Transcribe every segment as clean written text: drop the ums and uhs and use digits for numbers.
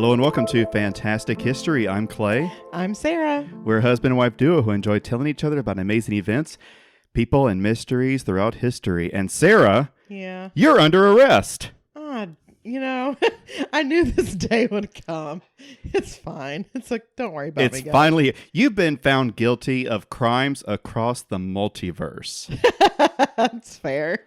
Hello and welcome to Fantastic History. I'm Clay. I'm Sarah. We're a husband and wife duo who enjoy telling each other about amazing events, people, and mysteries throughout history. And Sarah, you're under arrest. I knew this day would come. It's fine. It's like, don't worry about me, guys. It's finally, you've been found guilty of crimes across the multiverse. That's fair.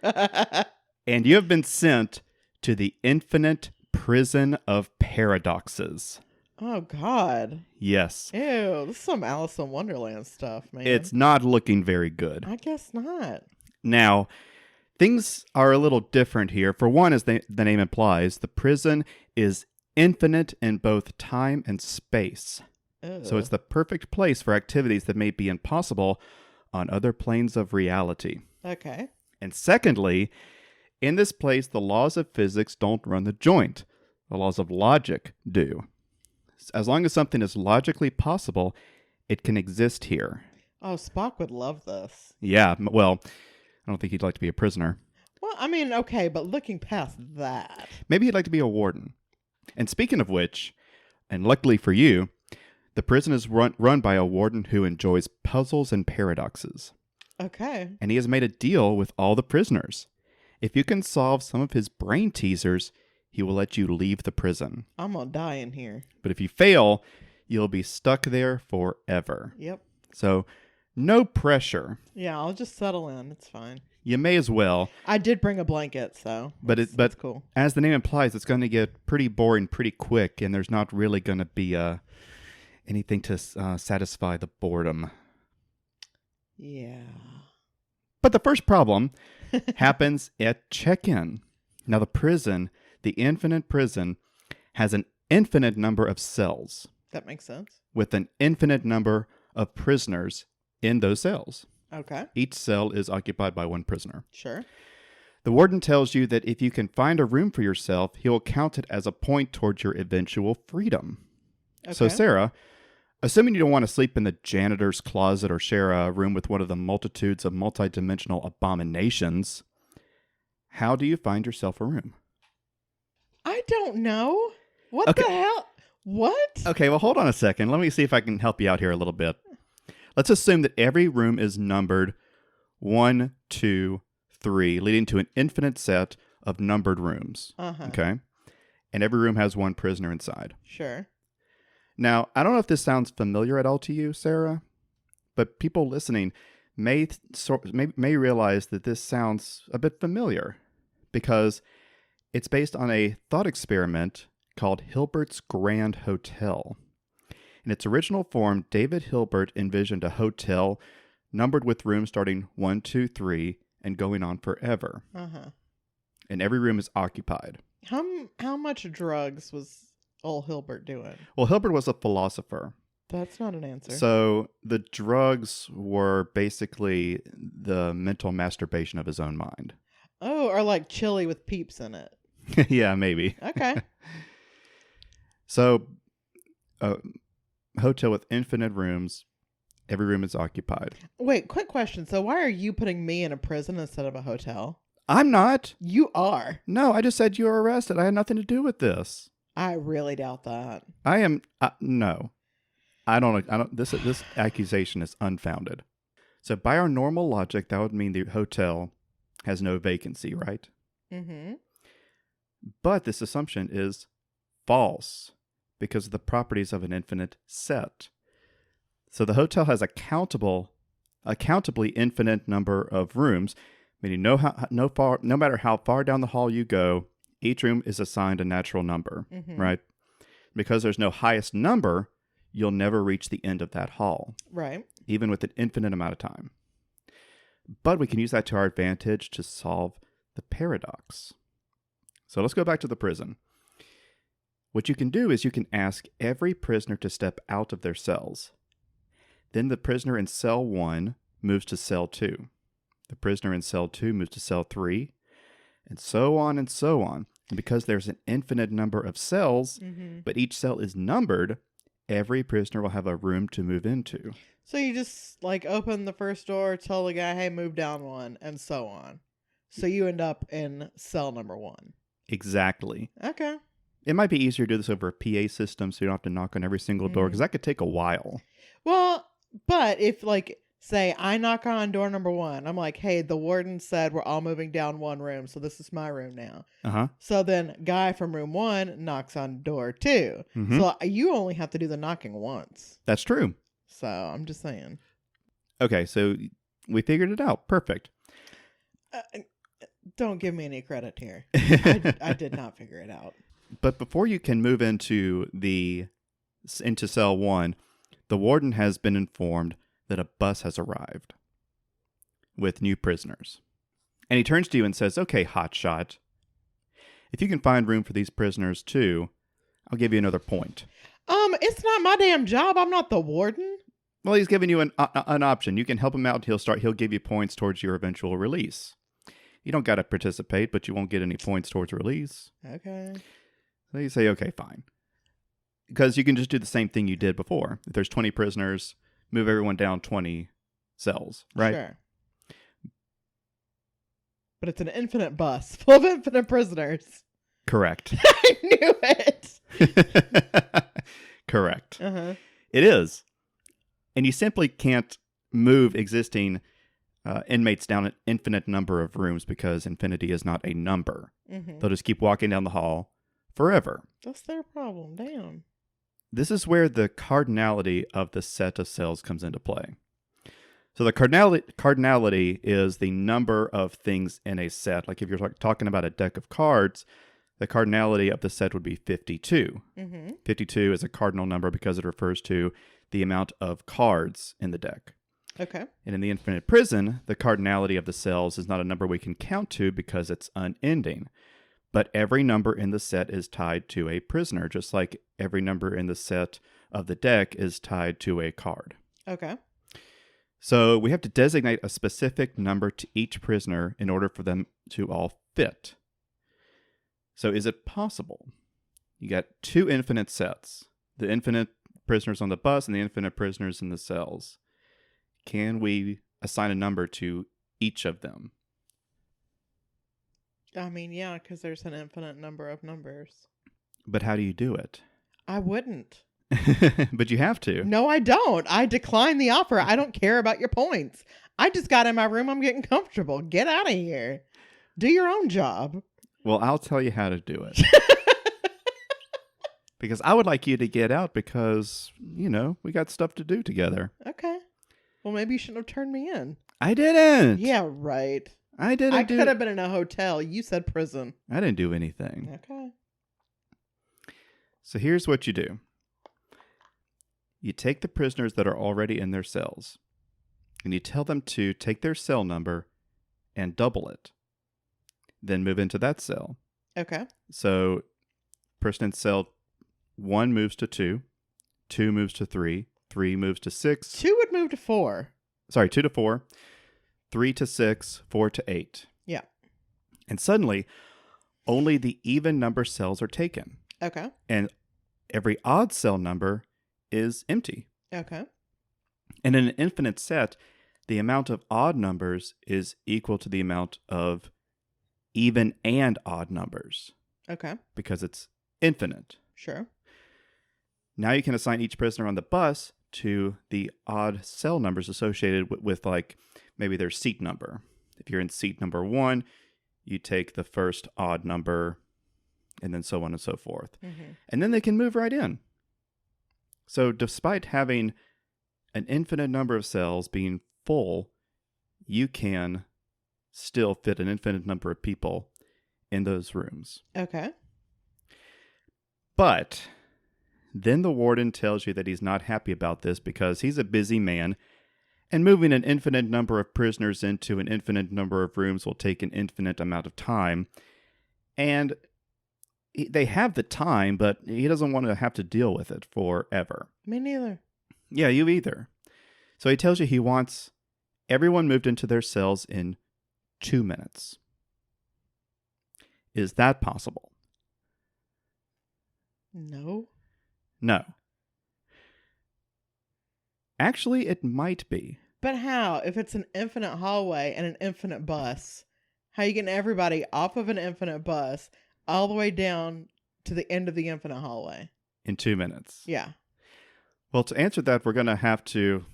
And you have been sent to the infinite prison of paradoxes. Oh, God. Yes. Ew, this is some Alice in Wonderland stuff, man. It's not looking very good. I guess not. Now, things are a little different here. For one, as the name implies, the prison is infinite in both time and space. Ew. So it's the perfect place for activities that may be impossible on other planes of reality. Okay. And secondly, in this place, the laws of physics don't run the joint. The laws of logic do. As long as something is logically possible, it can exist here. Oh, Spock would love this. Yeah, well, I don't think he'd like to be a prisoner. Well, I mean, okay, but looking past that. Maybe he'd like to be a warden. And speaking of which, and luckily for you, the prison is run by a warden who enjoys puzzles and paradoxes. Okay. And he has made a deal with all the prisoners. If you can solve some of his brain teasers, he will let you leave the prison. I'm gonna die in here. But if you fail, you'll be stuck there forever. Yep. So, no pressure. Yeah, I'll just settle in. It's fine. You may as well. I did bring a blanket, so But cool. As the name implies, it's going to get pretty boring pretty quick, and there's not really going to be anything to satisfy the boredom. Yeah. But the first problem happens at check-in. Now, the infinite prison, has an infinite number of cells. That makes sense. With an infinite number of prisoners in those cells. Okay. Each cell is occupied by one prisoner. Sure. The warden tells you that if you can find a room for yourself, he will count it as a point towards your eventual freedom. Okay. So, Sarah, assuming you don't want to sleep in the janitor's closet or share a room with one of the multitudes of multidimensional abominations, how do you find yourself a room? I don't know. What the hell? What? Okay, well, hold on a second. Let me see if I can help you out here a little bit. Let's assume that every room is numbered 1, 2, 3, leading to an infinite set of numbered rooms. Uh-huh. Okay? And every room has one prisoner inside. Sure. Now, I don't know if this sounds familiar at all to you, Sarah, but people listening may realize that this sounds a bit familiar because it's based on a thought experiment called Hilbert's Grand Hotel. In its original form, David Hilbert envisioned a hotel numbered with rooms starting 1, 2, 3 and going on forever. Uh-huh. And every room is occupied. How much drugs was old Hilbert doing? Well, Hilbert was a philosopher. That's not an answer. So the drugs were basically the mental masturbation of his own mind. Oh, or like chili with peeps in it. Yeah, maybe. Okay. So, hotel with infinite rooms. Every room is occupied. Wait, quick question. So why are you putting me in a prison instead of a hotel? I'm not. You are. No, I just said you were arrested. I had nothing to do with this. I really doubt that. I am. No. I don't. This accusation is unfounded. So by our normal logic, that would mean the hotel has no vacancy, right? Mm-hmm. But this assumption is false because of the properties of an infinite set. So the hotel has a countably infinite number of rooms, meaning no matter how far down the hall you go, each room is assigned a natural number, right? Because there's no highest number, you'll never reach the end of that hall. Right. Even with an infinite amount of time. But we can use that to our advantage to solve the paradox. So let's go back to the prison. What you can do is you can ask every prisoner to step out of their cells. Then the prisoner in cell 1 moves to cell 2. The prisoner in cell 2 moves to cell 3, and so on and so on. And because there's an infinite number of cells, but each cell is numbered, every prisoner will have a room to move into. So you just like open the first door, tell the guy, hey, move down one, and so on. So you end up in cell number 1. Exactly. Okay. It might be easier to do this over a PA system so you don't have to knock on every single door because that could take a while. Well, but if, like, say I knock on door number 1, I'm like, hey, the warden said we're all moving down one room, so this is my room now. Uh-huh. So then guy from room 1 knocks on door 2. Mm-hmm. So you only have to do the knocking once. That's true. So I'm just saying. Okay, so we figured it out. Perfect. Don't give me any credit here. I did not figure it out. But before you can move into cell 1, the warden has been informed that a bus has arrived with new prisoners. And he turns to you and says, okay, hotshot, if you can find room for these prisoners too, I'll give you another point. It's not my damn job. I'm not the warden. Well, he's giving you an option. You can help him out. He'll give you points towards your eventual release. You don't got to participate, but you won't get any points towards release. Okay. So you say, okay, fine. Because you can just do the same thing you did before. If there's 20 prisoners, move everyone down 20 cells, right? Sure. But it's an infinite bus full of infinite prisoners. Correct. I knew it. Correct. Uh-huh. It is. And you simply can't move existing inmates down an infinite number of rooms because infinity is not a number. Mm-hmm. They'll just keep walking down the hall forever. That's their problem. Damn. This is where the cardinality of the set of cells comes into play. So the cardinality is the number of things in a set. Like if you're talking about a deck of cards, the cardinality of the set would be 52. Mm-hmm. 52 is a cardinal number because it refers to the amount of cards in the deck. Okay. And in the infinite prison, the cardinality of the cells is not a number we can count to because it's unending. But every number in the set is tied to a prisoner, just like every number in the set of the deck is tied to a card. Okay. So we have to designate a specific number to each prisoner in order for them to all fit. So is it possible? You got two infinite sets, the infinite prisoners on the bus and the infinite prisoners in the cells. Can we assign a number to each of them? I mean, yeah, because there's an infinite number of numbers. But how do you do it? I wouldn't. But you have to. No, I don't. I decline the offer. I don't care about your points. I just got in my room. I'm getting comfortable. Get out of here. Do your own job. Well, I'll tell you how to do it. Because I would like you to get out because, we got stuff to do together. Okay. Well, maybe you shouldn't have turned me in. I didn't. Yeah, right. I didn't. I could have been in a hotel. You said prison. I didn't do anything. Okay. So here's what you do. You take the prisoners that are already in their cells, and you tell them to take their cell number and double it. Then move into that cell. Okay. So person in cell 1 moves to 2, 2 moves to 3, 3 moves to 6. 2 would move to 4. Sorry, 2 to 4, 3 to 6, 4 to 8. Yeah. And suddenly, only the even number cells are taken. Okay. And every odd cell number is empty. Okay. And in an infinite set, the amount of odd numbers is equal to the amount of even and odd numbers. Okay. Because it's infinite. Sure. Now you can assign each prisoner on the bus to the odd cell numbers associated with like, maybe their seat number. If you're in seat number 1, you take the first odd number, and then so on and so forth. Mm-hmm. And then they can move right in. So despite having an infinite number of cells being full, you can still fit an infinite number of people in those rooms. Okay. But then the warden tells you that he's not happy about this because he's a busy man, and moving an infinite number of prisoners into an infinite number of rooms will take an infinite amount of time. And they have the time, but he doesn't want to have to deal with it forever. Me neither. Yeah, you either. So he tells you he wants everyone moved into their cells in 2 minutes. Is that possible? No. No. Actually, it might be. But how? If it's an infinite hallway and an infinite bus, how are you getting everybody off of an infinite bus all the way down to the end of the infinite hallway? In 2 minutes. Yeah. Well, to answer that, we're going to have to,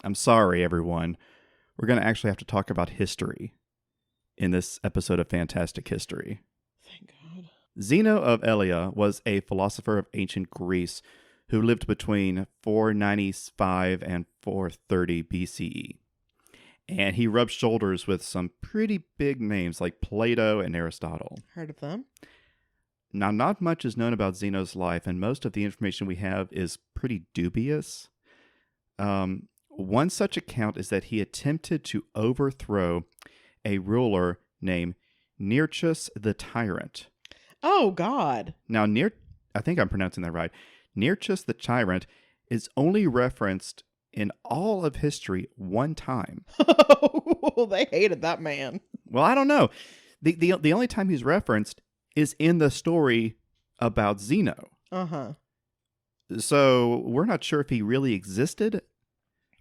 I'm sorry, everyone, we're going to actually have to talk about history in this episode of Fantastic History. Thank God. Zeno of Elea was a philosopher of ancient Greece who lived between 495 and 430 BCE. And he rubbed shoulders with some pretty big names like Plato and Aristotle. Heard of them? Now, not much is known about Zeno's life, and most of the information we have is pretty dubious. One such account is that he attempted to overthrow a ruler named Nearchus the Tyrant. Oh, God. Now, I think I'm pronouncing that right. Nearchus the Tyrant is only referenced in all of history one time. Oh, they hated that man. Well, I don't know. The only time he's referenced is in the story about Zeno. Uh-huh. So we're not sure if he really existed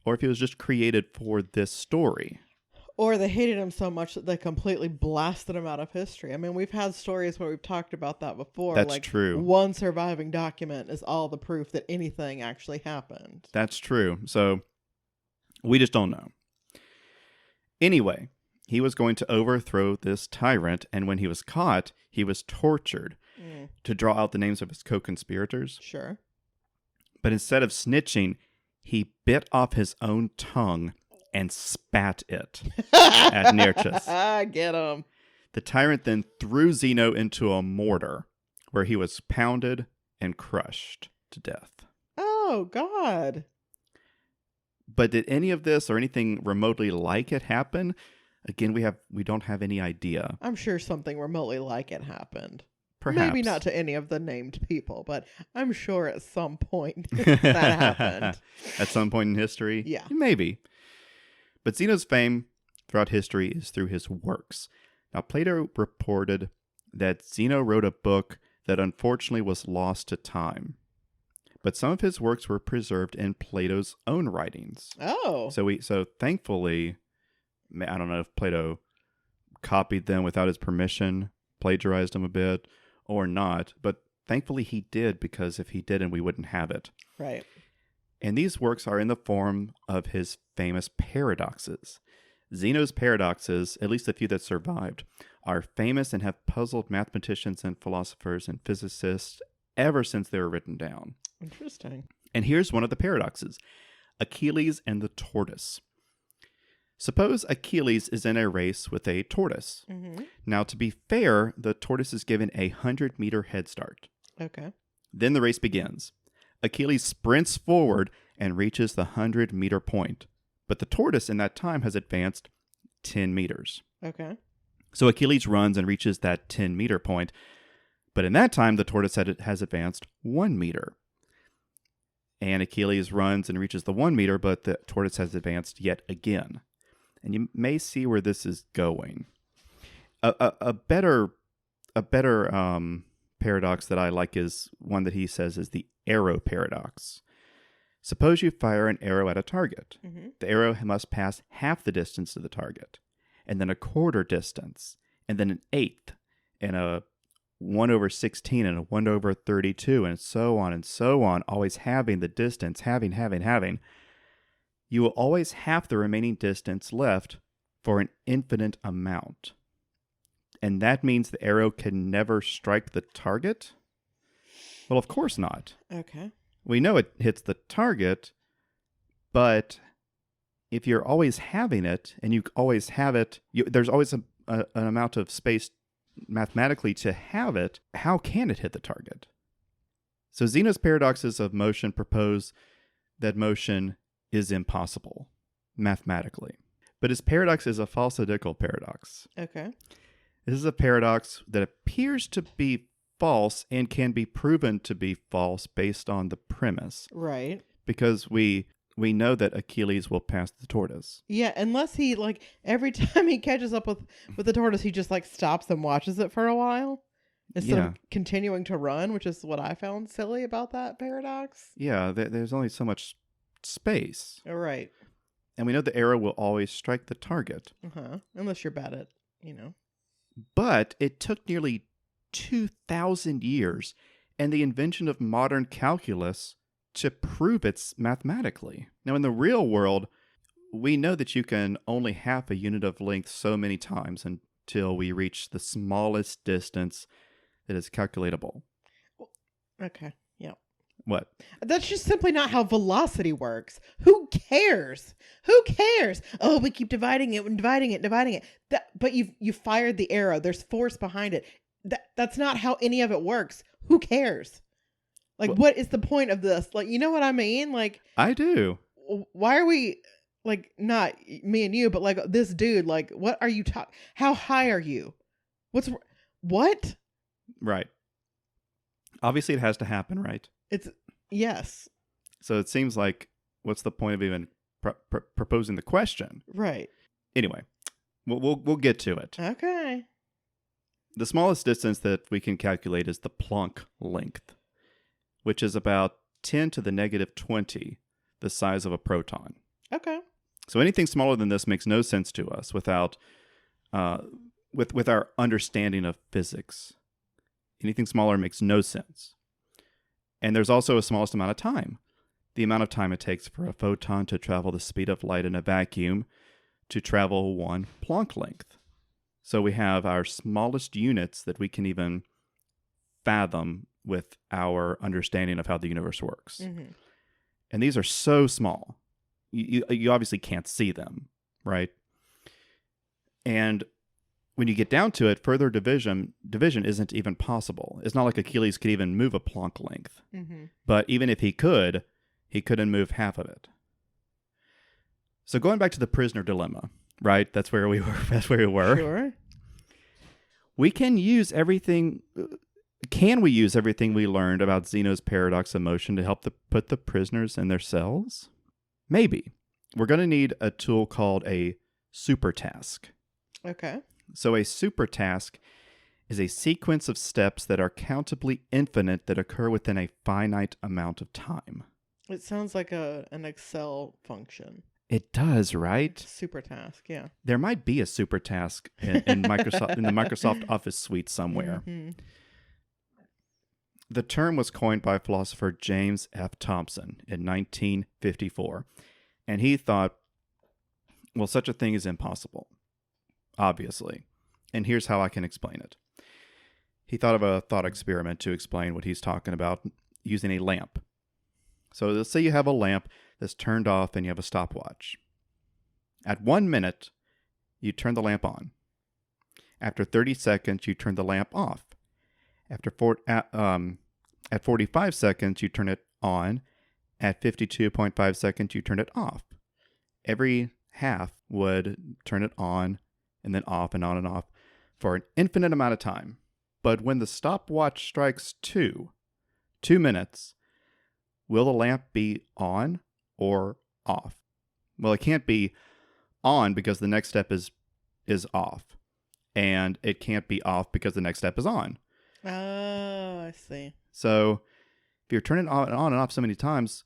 or if he was just created for this story. Or they hated him so much that they completely blasted him out of history. I mean, we've had stories where we've talked about that before. That's like, true. One surviving document is all the proof that anything actually happened. That's true. So we just don't know. Anyway, he was going to overthrow this tyrant, and when he was caught, he was tortured to draw out the names of his co-conspirators. Sure. But instead of snitching, he bit off his own tongue and spat it at Nearchus. Get him. The tyrant then threw Zeno into a mortar, where he was pounded and crushed to death. Oh, God. But did any of this or anything remotely like it happen? Again, we don't have any idea. I'm sure something remotely like it happened. Perhaps. Maybe not to any of the named people, but I'm sure at some point that happened. At some point in history? Yeah. Maybe. But Zeno's fame throughout history is through his works. Now, Plato reported that Zeno wrote a book that unfortunately was lost to time. But some of his works were preserved in Plato's own writings. Oh. So thankfully, I don't know if Plato copied them without his permission, plagiarized them a bit, or not. But thankfully he did, because if he didn't, we wouldn't have it. Right. And these works are in the form of his famous paradoxes. Zeno's paradoxes, at least the few that survived, are famous and have puzzled mathematicians and philosophers and physicists ever since they were written down. Interesting. And here's one of the paradoxes: Achilles and the tortoise. Suppose Achilles is in a race with a tortoise. Mm-hmm. Now, to be fair, the tortoise is given a 100-meter head start. Okay. Then the race begins. Achilles sprints forward and reaches the 100-meter point, but the tortoise in that time has advanced 10 meters. Okay. So Achilles runs and reaches that 10-meter point, but in that time the tortoise has advanced 1 meter. And Achilles runs and reaches the 1 meter, but the tortoise has advanced yet again. And you may see where this is going. A better paradox that I like is one that he says is the arrow paradox. Suppose you fire an arrow at a target. Mm-hmm. The arrow must pass half the distance to the target, and then a quarter distance, and then an eighth, and a 1/16, and a 1/32, and so on, always having the distance, having. You will always have the remaining distance left for an infinite amount. And that means the arrow can never strike the target? Well, of course not. Okay. We know it hits the target, but if you're always having it, and you always have it, there's always an amount of space mathematically to have it, how can it hit the target? So Zeno's paradoxes of motion propose that motion is impossible, mathematically. But his paradox is a falsidical paradox. Okay. This is a paradox that appears to be false and can be proven to be false based on the premise. Right. Because we know that Achilles will pass the tortoise. Yeah, unless he, like, every time he catches up with the tortoise, he just, like, stops and watches it for a while instead of continuing to run, which is what I found silly about that paradox. Yeah, there's only so much space. All right. And we know the arrow will always strike the target. Unless you're bad at, But it took nearly 2,000 years and the invention of modern calculus to prove it's mathematically. Now, in the real world, we know that you can only half a unit of length so many times until we reach the smallest distance that is calculatable. Okay. Yeah. What? That's just simply not how velocity works. Who cares? Who cares? Oh, we keep dividing it and dividing it. But you fired the arrow. There's force behind it. That's not how any of it works. Who cares? Like, Well, what is the point of this? Like, you know what I mean? Like, I do. why are we, like, not me and you, but like this dude, like, what are you talking? How high are you? What? Right. Obviously, it has to happen, right? Yes. So it seems like, what's the point of even proposing the question? Right. Anyway, we'll get to it. Okay. The smallest distance that we can calculate is the Planck length, which is about 10 to the negative 20, the size of a proton. Okay. So anything smaller than this makes no sense to us without with our understanding of physics. Anything smaller makes no sense. And there's also a smallest amount of time. The amount of time it takes for a photon to travel the speed of light in a vacuum to travel 1 Planck length. So we have our smallest units that we can even fathom with our understanding of how the universe works. Mm-hmm. And these are so small. You obviously can't see them, right? And when you get down to it, further division isn't even possible. It's not like Achilles could even move a Planck length. Mm-hmm. But even if he couldn't move half of it. So going back to the prisoner dilemma, right? That's where we were. Sure. We can use everything. Can we use everything we learned about Zeno's paradox of motion to help put the prisoners in their cells? Maybe. We're going to need a tool called a supertask. Okay. So a supertask is a sequence of steps that are countably infinite that occur within a finite amount of time. It sounds like an Excel function. It does, right? Supertask, yeah. There might be a supertask in Microsoft in the Microsoft Office suite somewhere. Mm-hmm. The term was coined by philosopher James F. Thompson in 1954, and he thought, well, such a thing is impossible, obviously, and here's how I can explain it. He thought of a thought experiment to explain what he's talking about using a lamp. So let's say you have a lamp that's turned off and you have a stopwatch. At 1 minute, you turn the lamp on. After 30 seconds, you turn the lamp off. At 45 seconds, you turn it on. At 52.5 seconds, you turn it off. Every half would turn it on and then off and on and off for an infinite amount of time. But when the stopwatch strikes 2 minutes, will the lamp be on or off? Well, it can't be on because the next step is off. And it can't be off because the next step is on. Oh, I see. So if you're turning it on and off so many times,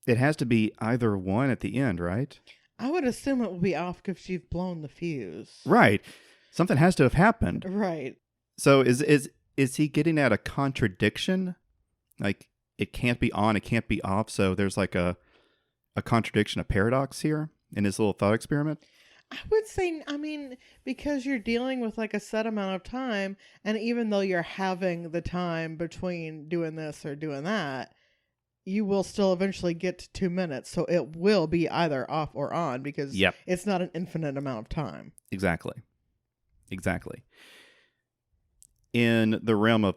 it has to be either one at the end, right? I would assume it will be off because you've blown the fuse. Right. Something has to have happened. Right. So is he getting at a contradiction? Like, it can't be on, it can't be off. So there's like a contradiction, a paradox here in his little thought experiment. I would say, because you're dealing with like a set amount of time, and even though you're having the time between doing this or doing that, you will still eventually get to 2 minutes. So it will be either off or on because It's not an infinite amount of time. Exactly. In the realm of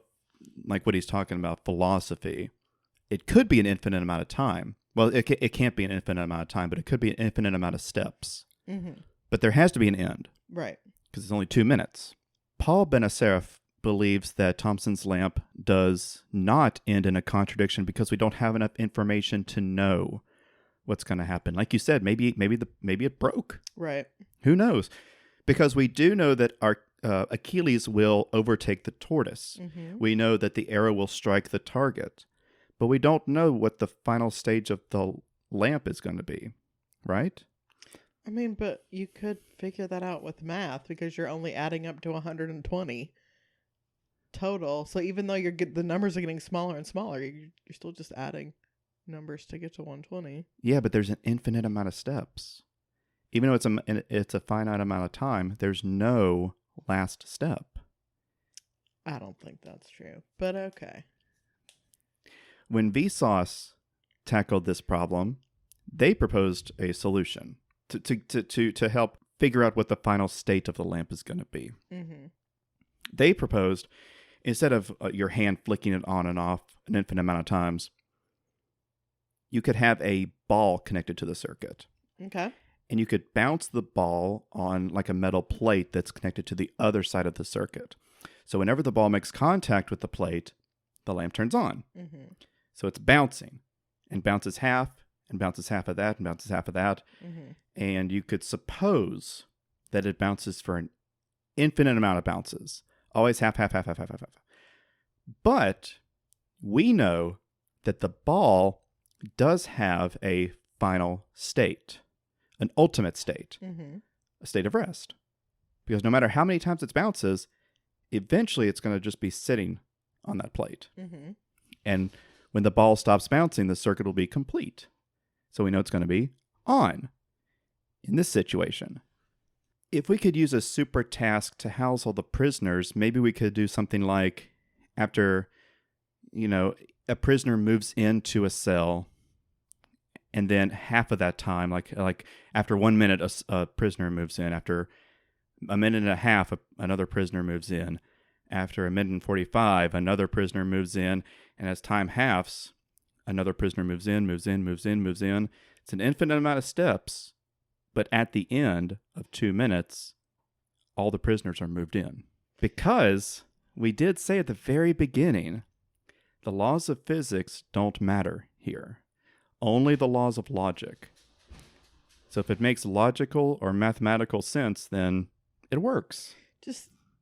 like what he's talking about, philosophy, it could be an infinite amount of time. Well, it can't be an infinite amount of time, but it could be an infinite amount of steps. Mm-hmm. But there has to be an end. Right. Because it's only 2 minutes. Paul Benacerraf believes that Thomson's lamp does not end in a contradiction because we don't have enough information to know what's going to happen. Like you said, maybe it broke. Right. Who knows? Because we do know that our Achilles will overtake the tortoise. Mm-hmm. We know that the arrow will strike the target. But we don't know what the final stage of the lamp is going to be. Right? But you could figure that out with math because you're only adding up to 120. total. So even though the numbers are getting smaller and smaller, you're still just adding numbers to get to 120. Yeah, but there's an infinite amount of steps. Even though it's a finite amount of time, there's no last step. I don't think that's true, but okay. When Vsauce tackled this problem, they proposed a solution to help figure out what the final state of the lamp is going to be. Mm-hmm. They proposed, instead of your hand flicking it on and off an infinite amount of times, you could have a ball connected to the circuit. Okay. And you could bounce the ball on like a metal plate that's connected to the other side of the circuit. So whenever the ball makes contact with the plate, the lamp turns on. Mm-hmm. So it's bouncing and bounces half and bounces half of that and bounces half of that. Mm-hmm. And you could suppose that it bounces for an infinite amount of bounces. Always half. But we know that the ball does have a final state, an ultimate state, Mm-hmm. a state of rest. Because no matter how many times it bounces, eventually it's going to just be sitting on that plate. Mm-hmm. And when the ball stops bouncing, the circuit will be complete. So we know it's going to be on. In this situation, if we could use a super task to house all the prisoners, maybe we could do something like after, a prisoner moves into a cell, and then half of that time, like after 1 minute, a prisoner moves in. After a minute and a half, another prisoner moves in. After a minute and 45, another prisoner moves in. And as time halves, another prisoner moves in. It's an infinite amount of steps. But at the end of 2 minutes, all the prisoners are moved in. Because we did say at the very beginning, the laws of physics don't matter here. Only the laws of logic. So if it makes logical or mathematical sense, then it works.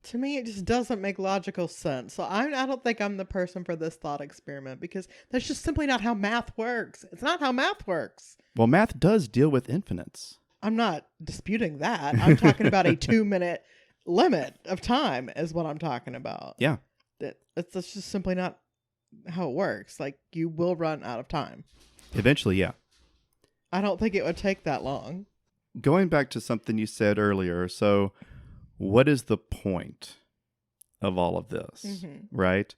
To me, it just doesn't make logical sense. So I don't think I'm the person for this thought experiment, because that's just simply not how math works. It's not how math works. Well, math does deal with infinites. I'm not disputing that. I'm talking about a 2 minute limit of time is what I'm talking about. Yeah. That's just simply not how it works. Like, you will run out of time. Eventually, yeah. I don't think it would take that long. Going back to something you said earlier, so what is the point of all of this, right?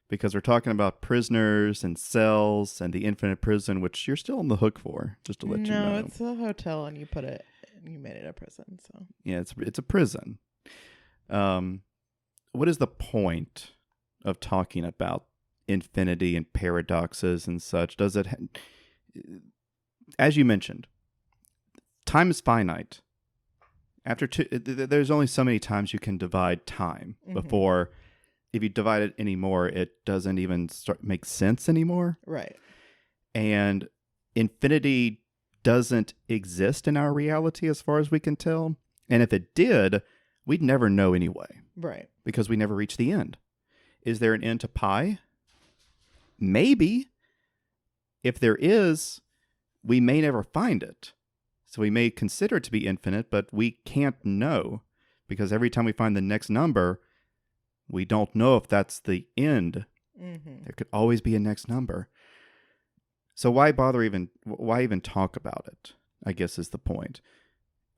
Because we're talking about prisoners and cells and the infinite prison, which you're still on the hook for, just to let you know. No, it's a hotel, and you made it a prison. So yeah, it's a prison. What is the point of talking about infinity and paradoxes and such? Does it, as you mentioned, time is finite. There's only so many times you can divide time before, if you divide it anymore, it doesn't even make sense anymore. Right. And infinity doesn't exist in our reality as far as we can tell. And if it did, we'd never know anyway. Right. Because we never reach the end. Is there an end to pi? Maybe. If there is, we may never find it. So we may consider it to be infinite, but we can't know, because every time we find the next number, we don't know if that's the end. There could always be a next number. So why even talk about it, I guess, is the point.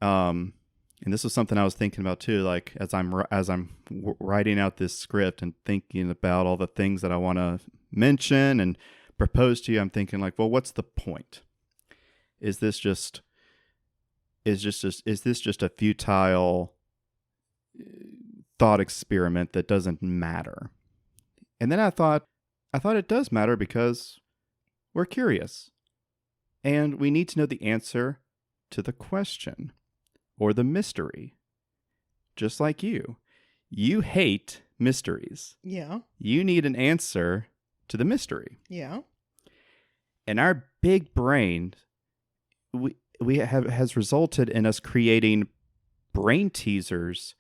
And this was something I was thinking about too, like as I'm writing out this script and thinking about all the things that I want to mention and propose to you. I'm thinking like, well, what's the point? Is this just a futile thought experiment that doesn't matter? And then I thought it does matter, because we're curious and we need to know the answer to the question or the mystery. Just like you hate mysteries. Yeah. You need an answer to the mystery. Yeah. And our big brain, has resulted in us creating brain teasers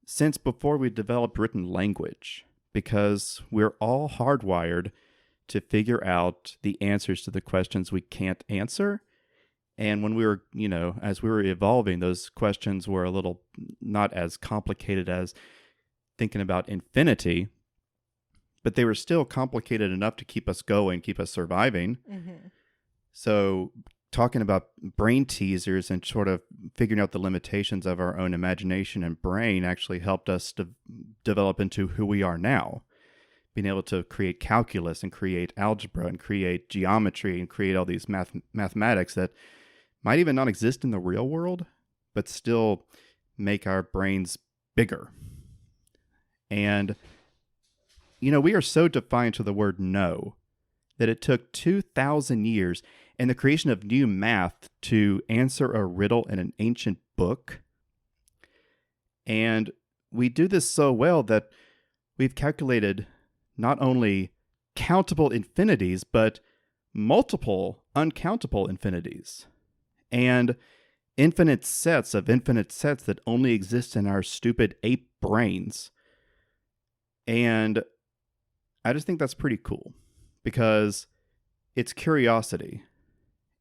since before we developed written language, because we're all hardwired to figure out the answers to the questions we can't answer. And when we were, as we were evolving, those questions were a little not as complicated as thinking about infinity. but they were still complicated enough to keep us going, keep us surviving. Mm-hmm. So talking about brain teasers and sort of figuring out the limitations of our own imagination and brain actually helped us to develop into who we are now. Being able to create calculus and create algebra and create geometry and create all these mathematics that might even not exist in the real world, but still make our brains bigger. And, we are so defiant to the word no that it took 2,000 years and the creation of new math to answer a riddle in an ancient book. And we do this so well that we've calculated not only countable infinities, but multiple uncountable infinities. And infinite sets that only exist in our stupid ape brains. And I just think that's pretty cool because it's curiosity.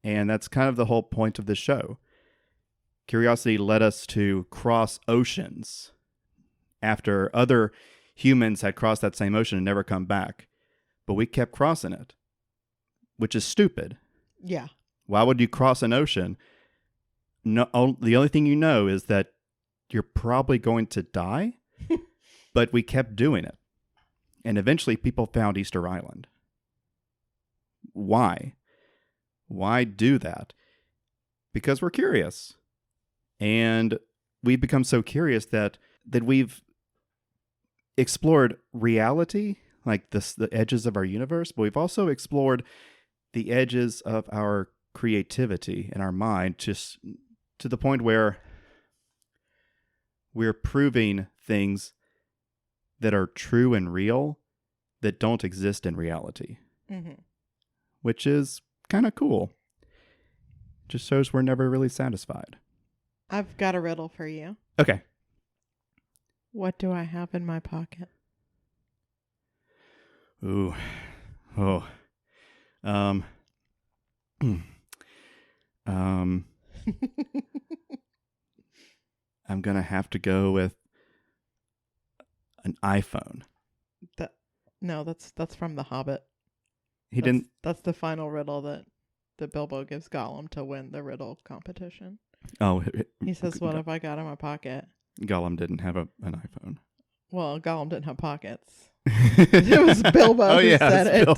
And that's kind of the whole point of this show. Curiosity led us to cross oceans after other humans had crossed that same ocean and never come back. But we kept crossing it, which is stupid. Yeah. Why would you cross an ocean? No, the only thing you know is that you're probably going to die, but we kept doing it. And eventually people found Easter Island. Why? Why do that? Because we're curious. And we've become so curious that we've explored reality, like the edges of our universe, but we've also explored the edges of our creativity and our mind, just to the point where we're proving things that are true and real that don't exist in reality, which is kind of cool. Just shows we're never really satisfied. I've got a riddle for you. Okay. What do I have in my pocket? Ooh. Oh. I'm going to have to go with an iPhone. No, that's from The Hobbit. That's the final riddle that Bilbo gives Gollum to win the riddle competition. Oh. He says, what have I got in my pocket? Gollum didn't have an iPhone. Well, Gollum didn't have pockets. It was Bilbo who said it.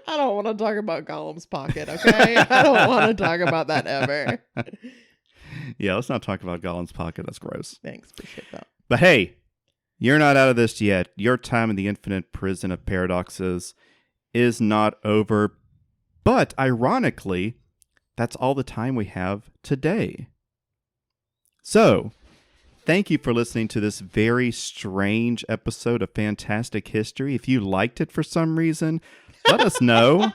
I don't want to talk about Gollum's pocket, okay? I don't want to talk about that ever. Yeah, let's not talk about Gollum's pocket. That's gross. Thanks, appreciate that. But hey, you're not out of this yet. Your time in the infinite prison of paradoxes is not over. But ironically, that's all the time we have today. So, thank you for listening to this very strange episode of Fantastic History. If you liked it for some reason, let us know.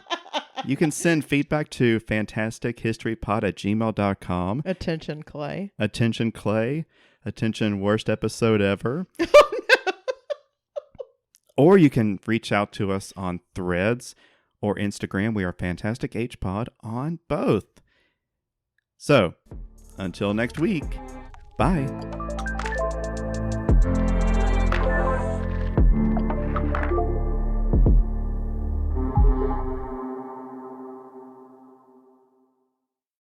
You can send feedback to fantastichistorypod@gmail.com. Attention, Clay. Attention, Clay. Attention, worst episode ever. Oh, no. Or you can reach out to us on Threads or Instagram. We are Fantastic H Pod on both. So, until next week, bye.